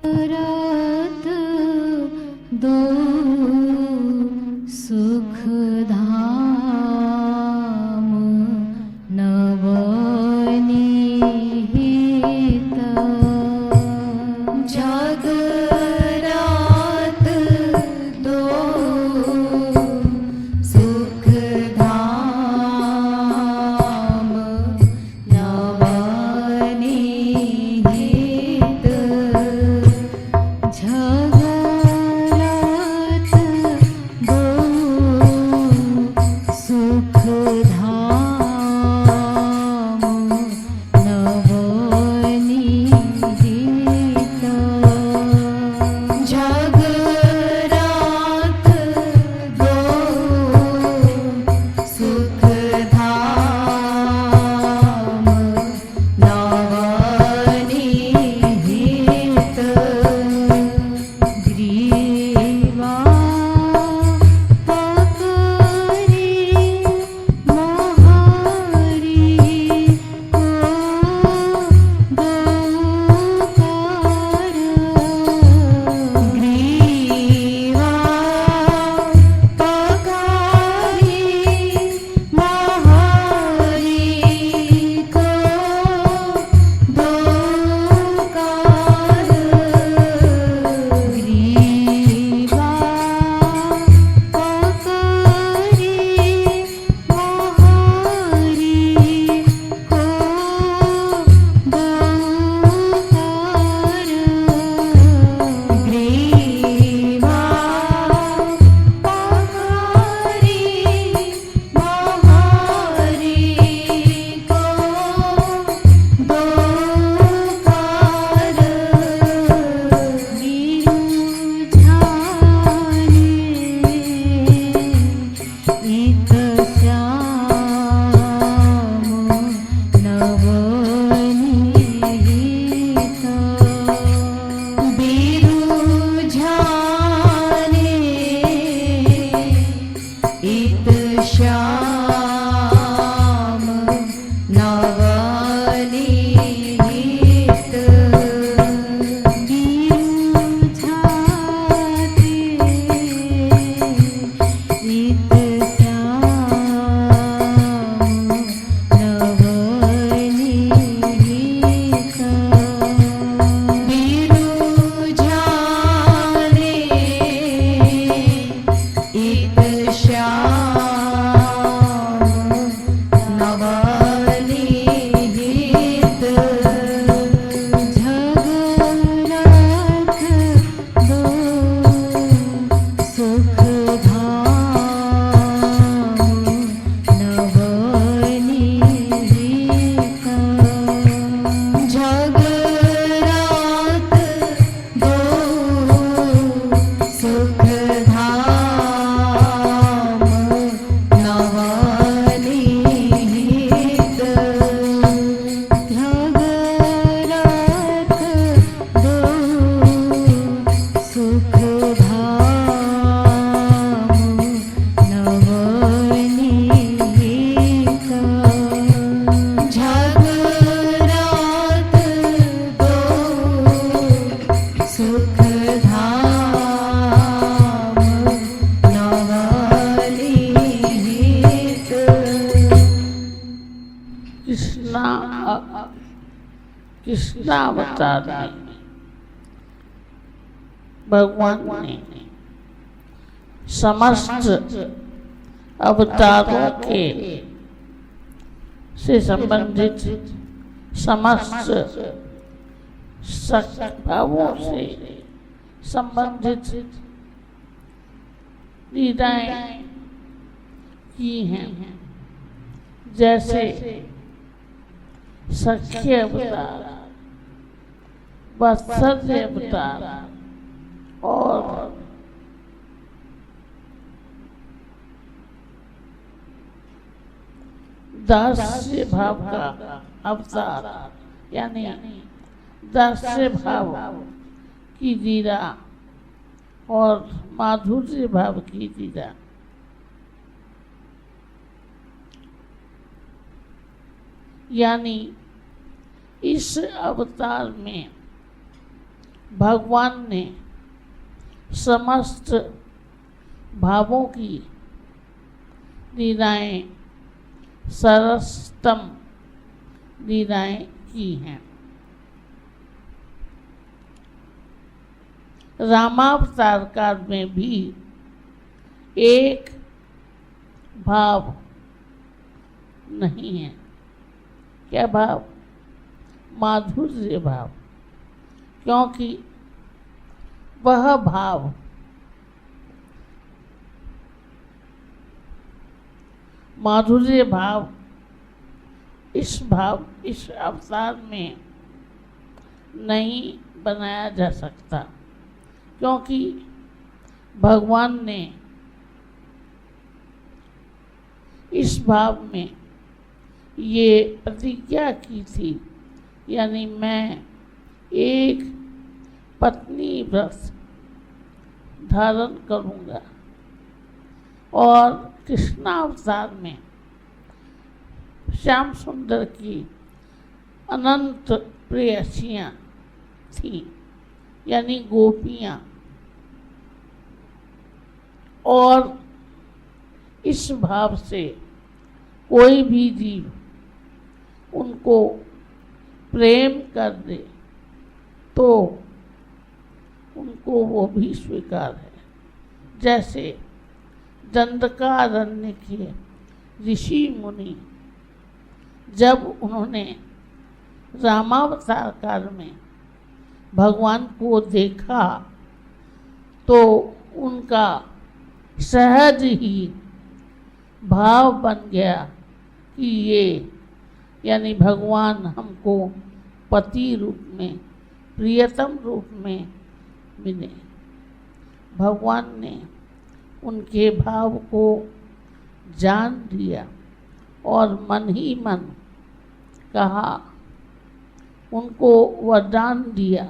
रात दो सुख धाम नवनीत जग रात दो सुख धाम नवनीत झगरत दो सुख धाम नवनीत जगरात दो सुख धाम नवनीत ग्रीवा पकड़ी मोहरी को गौकार ग्रीवा पकड़ी मोहरी को गौकार ग्रीवा पकड़ी मोहरी को गौकार ग्रीवा पकड़ी मोहरी को इत श्याम नवनीत बिरुझाते इत श्याम नवनीत बिरुझाने इत श्याम नवनीत झगरत दो सुख धाम नवनीत झगरत दो सुख धाम नवनीत झगरत दो सुख धाम नवनीत झगरत दो सुख धाम नवनीत कृष्णावतार में भगवान ने समस्त अवतारों के से संबंधित समस्त भावों से संबंधित लीलाएं की हैं। जैसे सख्य अवतार, वात्सल्य अवतार और दास्य भाव का अवतार, यानी दास्य भाव की लीला और माधुर्य भाव की लीला। यानी इस अवतार में भगवान ने समस्त भावों की लीलाएं, सरसतम लीलाएं की हैं। रामावतार काल में भी एक भाव नहीं है। क्या भाव? माधुर्य भाव। क्योंकि वह भाव माधुर्य भाव इस अवतार में नहीं बनाया जा सकता, क्योंकि भगवान ने इस भाव में ये प्रतिज्ञा की थी, यानी मैं एक पत्नी व्रत धारण करूँगा। और कृष्णावतार में श्याम सुंदर की अनंत प्रेयसियाँ थीं, यानी गोपियाँ। और इस भाव से कोई भी जीव उनको प्रेम कर दे तो उनको वो भी स्वीकार है। जैसे दंडकारण्य के ऋषि मुनि जब उन्होंने रामावतार काल में भगवान को देखा तो उनका सहज ही भाव बन गया कि ये यानी भगवान हमको पति रूप में, प्रियतम रूप में मिले। भगवान ने उनके भाव को जान लिया और मन ही मन कहा, उनको वरदान दिया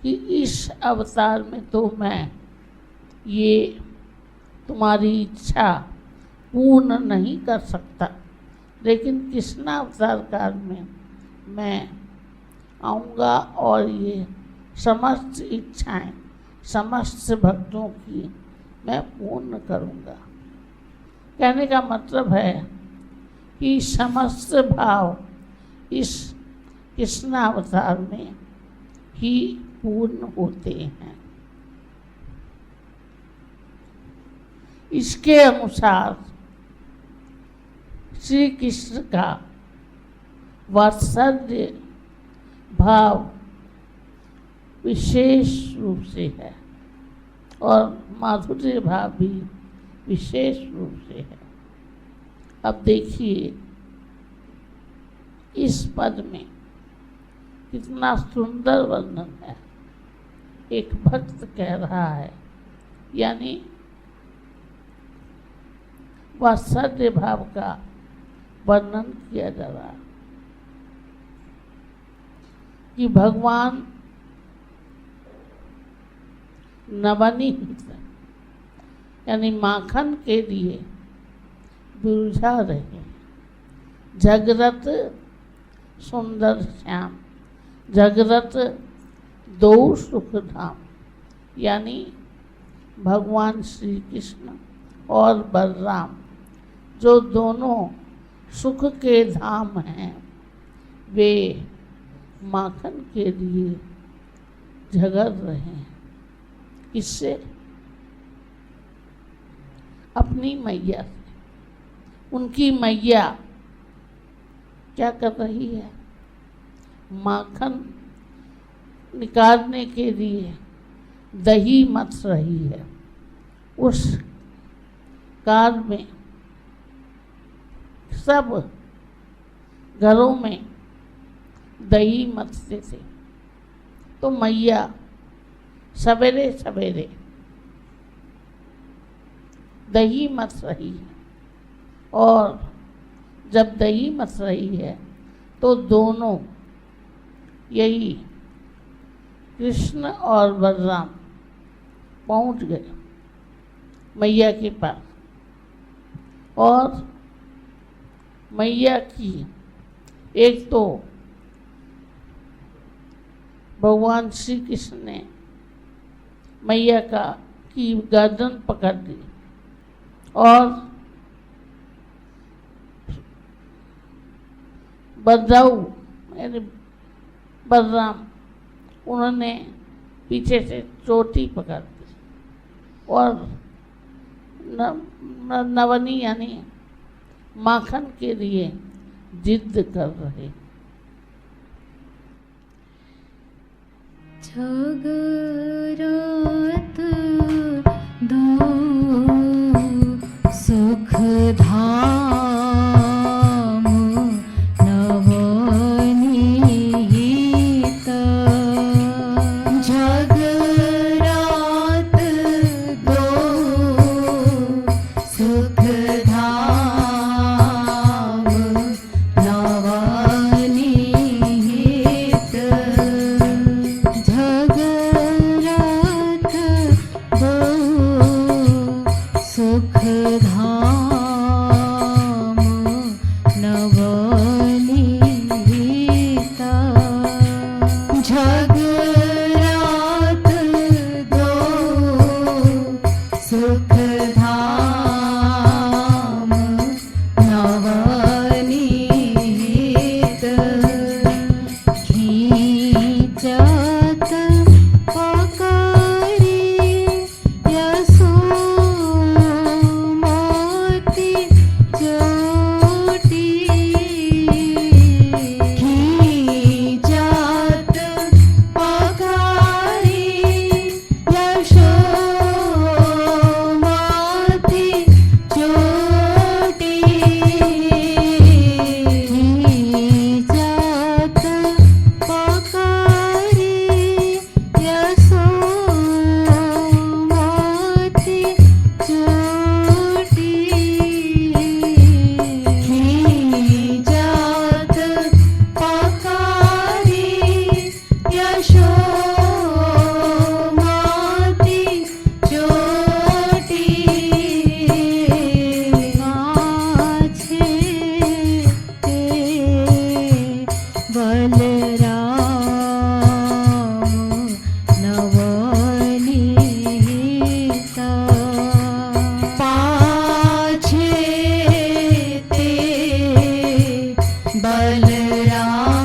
कि इस अवतार में तो मैं ये तुम्हारी इच्छा पूर्ण नहीं कर सकता, लेकिन कृष्णावतार काल में मैं आऊँगा और ये समस्त इच्छाएं समस्त भक्तों की मैं पूर्ण करूँगा। कहने का मतलब है कि समस्त भाव इस कृष्णावतार में ही पूर्ण होते हैं। इसके अनुसार श्री कृष्ण का वात्सल्य भाव विशेष रूप से है और माधुर्य भाव भी विशेष रूप से है। अब देखिए इस पद में कितना सुंदर वर्णन है। एक भक्त कह रहा है, यानी वात्सल्य भाव का वर्णन किया जा रहा है कि भगवान नवनीत यानी माखन के लिए बुझा रहे हैं। जगरत सुंदर श्याम, जगरत दो सुख धाम, यानी भगवान श्री कृष्ण और बलराम जो दोनों सुख के धाम हैं, वे माखन के लिए झगड़ रहे हैं। किससे? अपनी मैया से। उनकी मैया क्या कर रही है? माखन निकालने के लिए दही मथ रही है। उस काल में सब घरों में दही मथते थे, तो मैया सवेरे सवेरे दही मथ रही है। और जब दही मथ रही है तो दोनों यही कृष्ण और बलराम पहुंच गए मैया के पास और मैया की एक तो भगवान श्री कृष्ण ने मैया की गर्दन पकड़ ली और बलराऊ यानी बलराम उन्होंने पीछे से चोटी पकड़ दी और नवनी यानी माखन के लिए जिद कर रहे। जगरात दो सुख धाम नवनीत। जगरात दो सुख धाम नवनीत। जगरात दो सुख धाम नवनीत। जगरात दो सुख धाम नवनीत। खींचत पकड़ी यशोमती चोटी। खींचत पकड़ी यशोमती चोटी। खींचत पकड़ी यशोमती चोटी। खींचत पकड़ी यशोमती चोटी। पाछे ते बलराम नवनीत। पाछे ते बलराम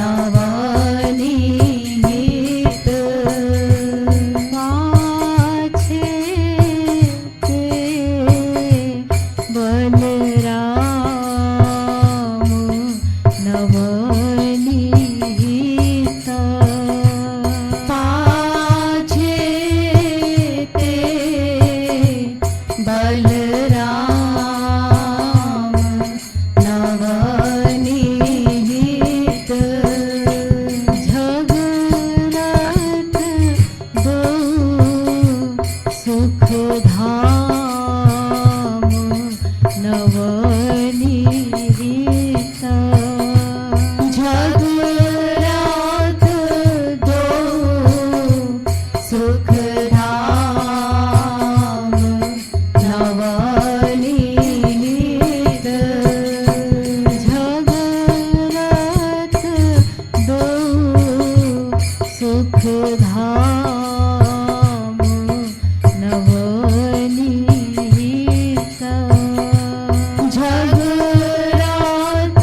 नवनीत। पाछे ते बलराम नवनीत। पाछे ते बलराम नवनीत। जगरात दो सुख धाम नवनीत। जगरात दो सुख धाम नवनीत। जगरात दो सुख धाम नवनीत। जगरात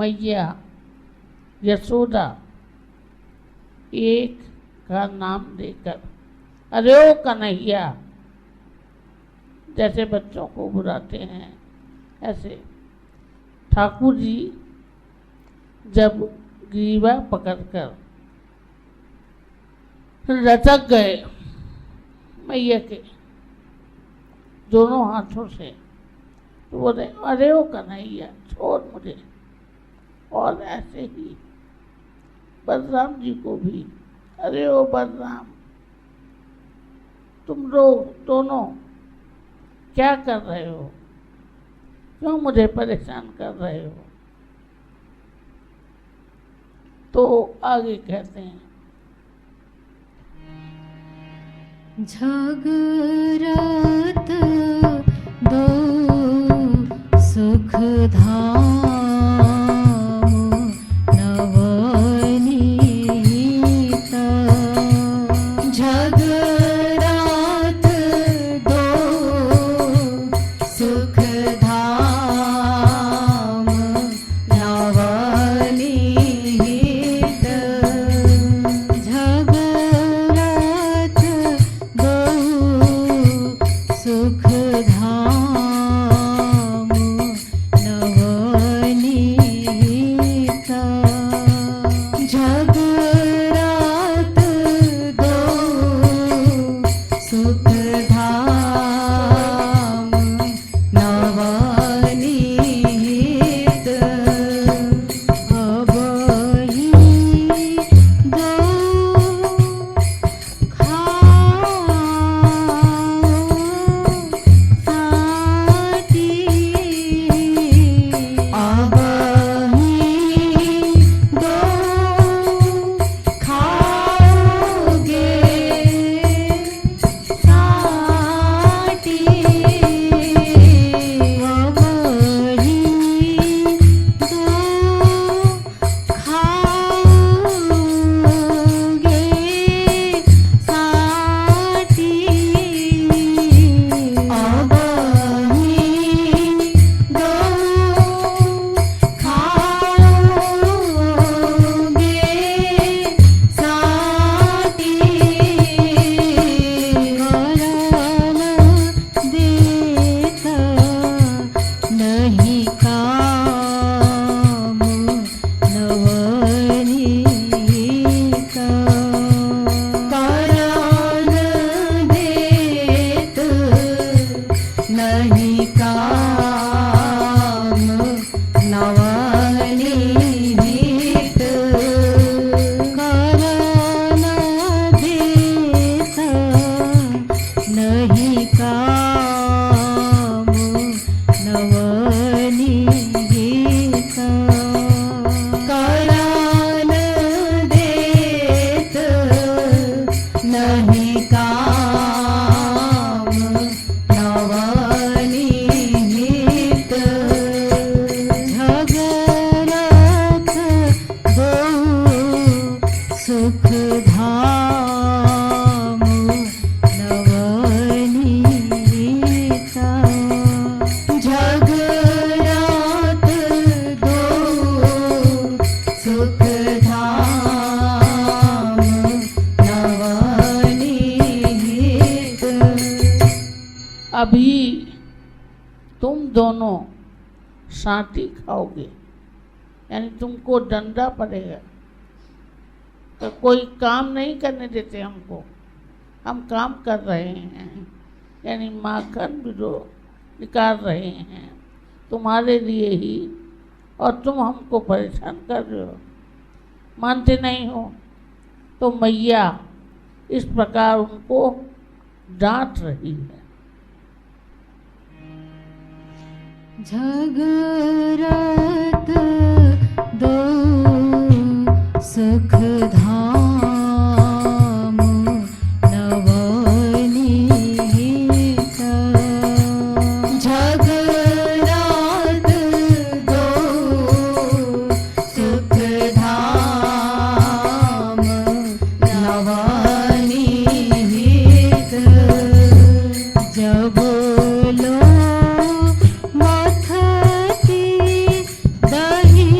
मैया यशोदा एक का नाम देकर अरे ओ कन्हैया जैसे बच्चों को बुलाते हैं, ऐसे ठाकुर जी जब ग्रीवा पकड़कर लटक गए मैया के दोनों हाथों से, तो बोले अरे ओ कन्हैया छोड़ मुझे। और ऐसे ही बलराम जी को भी अरे ओ बलराम तुम लोग दोनों क्या कर रहे हो, क्यों मुझे परेशान कर रहे हो। तो आगे कहते हैं झगरत दो सुख धाम नवनीत। झगरत दो सुख धाम नवनीत। झगरत दो सुख धाम नवनीत। झगरत दो सुख धाम नवनीत। अबहि दो नहीं काम नवनीत। करान देत नहीं काम नवनीत। करान देत नहीं काम नवनीत। करान देत नहीं काम नवनीत। झगरत दो सुख धाम नवनीत। झगरत दो सुख धाम नवनीत। अभी तुम दोनों साटी खाओगे, यानी तुमको डंडा पड़ेगा। तो कोई काम नहीं करने देते हमको, हम काम कर रहे हैं, यानी माखन भी निकाल रहे हैं तुम्हारे लिए ही, और तुम हमको परेशान कर रहे हो, मानते नहीं हो। तो मैया इस प्रकार उनको डांट रही है। झगरत दो सुख धाम नवनीत। झगरत दो सुख धाम नवनीत। जब लो मथती दही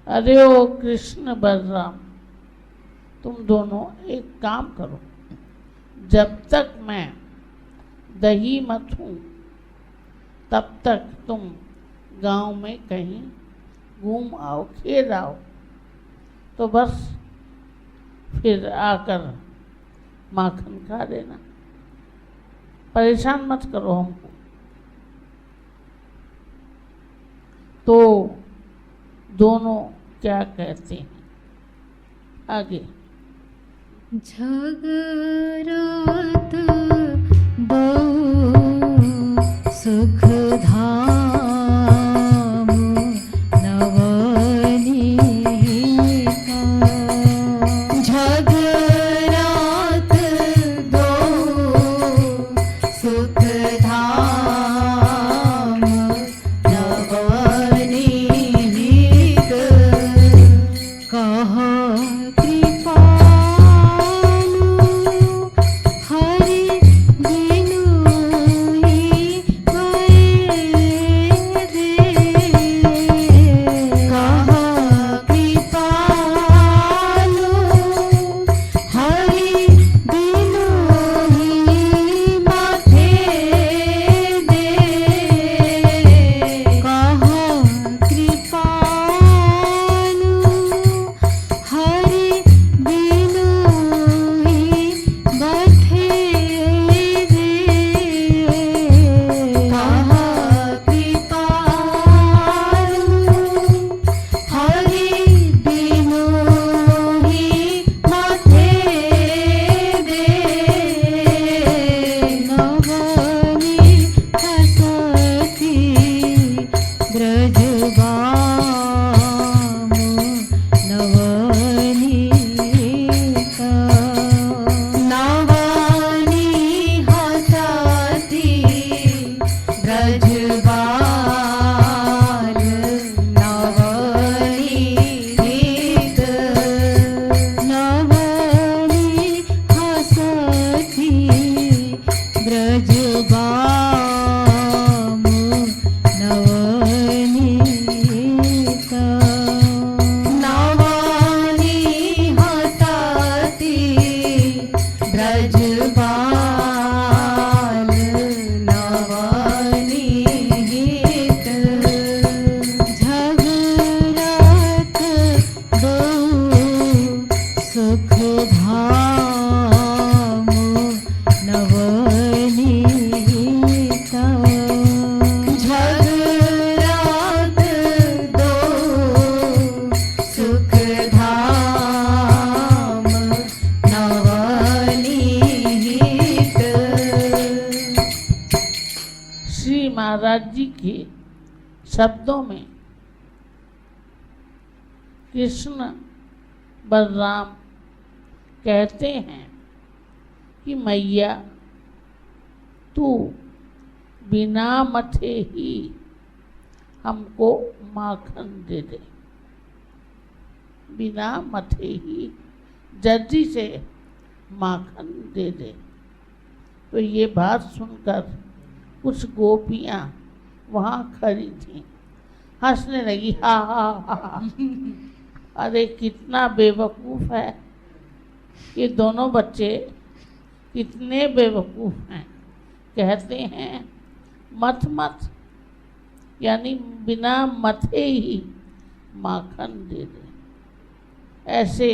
अरे ओ कृष्ण बलराम, तुम दोनों एक काम करो, जब तक मैं दही मथूं तब तक तुम गांव में कहीं घूम आओ, खेल आओ, तो बस फिर आकर माखन खा लेना, परेशान मत करो हमको। तो दोनों क्या कहते हैं आगे? झगरात दो सुख धाम नवनीता। झगरात दो सुख धाम नवनीत। कहा महाराज जी के शब्दों में कृष्ण बलराम कहते हैं कि मैया तू बिना मथे ही हमको माखन दे दे, बिना मथे ही जल्दी से माखन दे दे। तो ये बात सुनकर कुछ गोपियाँ वहाँ खड़ी थीं, हंसने लगी, हा हा हा। अरे कितना बेवकूफ़ है ये दोनों बच्चे, कितने बेवकूफ़ हैं। कहते हैं मत मत यानी बिना मथे ही माखन दे दे। ऐसे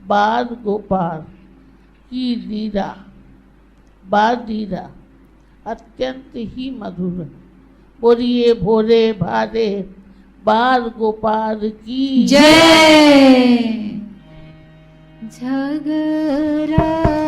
बाल गोपाल की लीला, बाल लीला अत्यंत ही मधुर है। बोलिए भोले भाले बाल गोपाल की जय। झगड़ा